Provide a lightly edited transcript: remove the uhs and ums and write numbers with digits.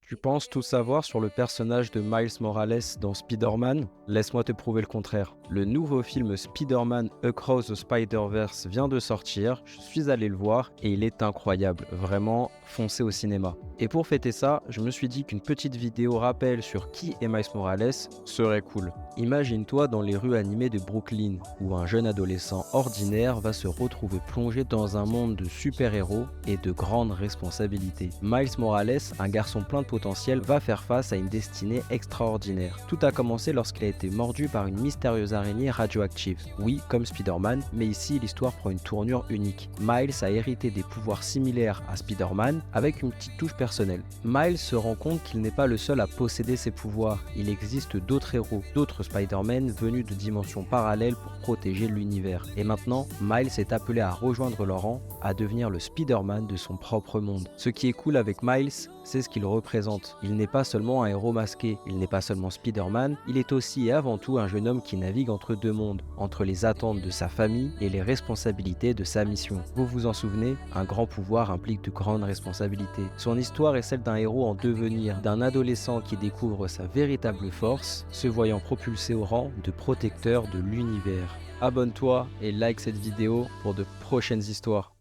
Tu penses tout savoir sur le personnage de Miles Morales dans Spider-Man? Laisse-moi te prouver le contraire. Le nouveau film Spider-Man Across the Spider-Verse vient de sortir, je suis allé le voir et il est incroyable, vraiment foncez au cinéma. Et pour fêter ça, je me suis dit qu'une petite vidéo rappel sur qui est Miles Morales serait cool. Imagine-toi dans les rues animées de Brooklyn, où un jeune adolescent ordinaire va se retrouver plongé dans un monde de super-héros et de grandes responsabilités. Miles Morales, un garçon plein de potentiel, va faire face à une destinée extraordinaire. Tout a commencé lorsqu'il a été mordu par une mystérieuse araignée radioactive. Oui, comme Spider-Man, mais ici l'histoire prend une tournure unique. Miles a hérité des pouvoirs similaires à Spider-Man avec une petite touche personnelle. Miles se rend compte qu'il n'est pas le seul à posséder ces pouvoirs. Il existe d'autres héros, d'autres Spider-Man venus de dimensions parallèles pour protéger l'univers. Et maintenant, Miles est appelé à rejoindre leur rang, à devenir le Spider-Man de son propre monde. Ce qui est cool avec Miles, c'est ce qu'il représente. Il n'est pas seulement un héros masqué, il n'est pas seulement Spider-Man, il est aussi et avant tout un jeune homme qui navigue entre deux mondes, entre les attentes de sa famille et les responsabilités de sa mission. Vous vous en souvenez, un grand pouvoir implique de grandes responsabilités. Son histoire est celle d'un héros en devenir, d'un adolescent qui découvre sa véritable force, se voyant propulsé au rang de protecteur de l'univers. Abonne-toi et like cette vidéo pour de prochaines histoires.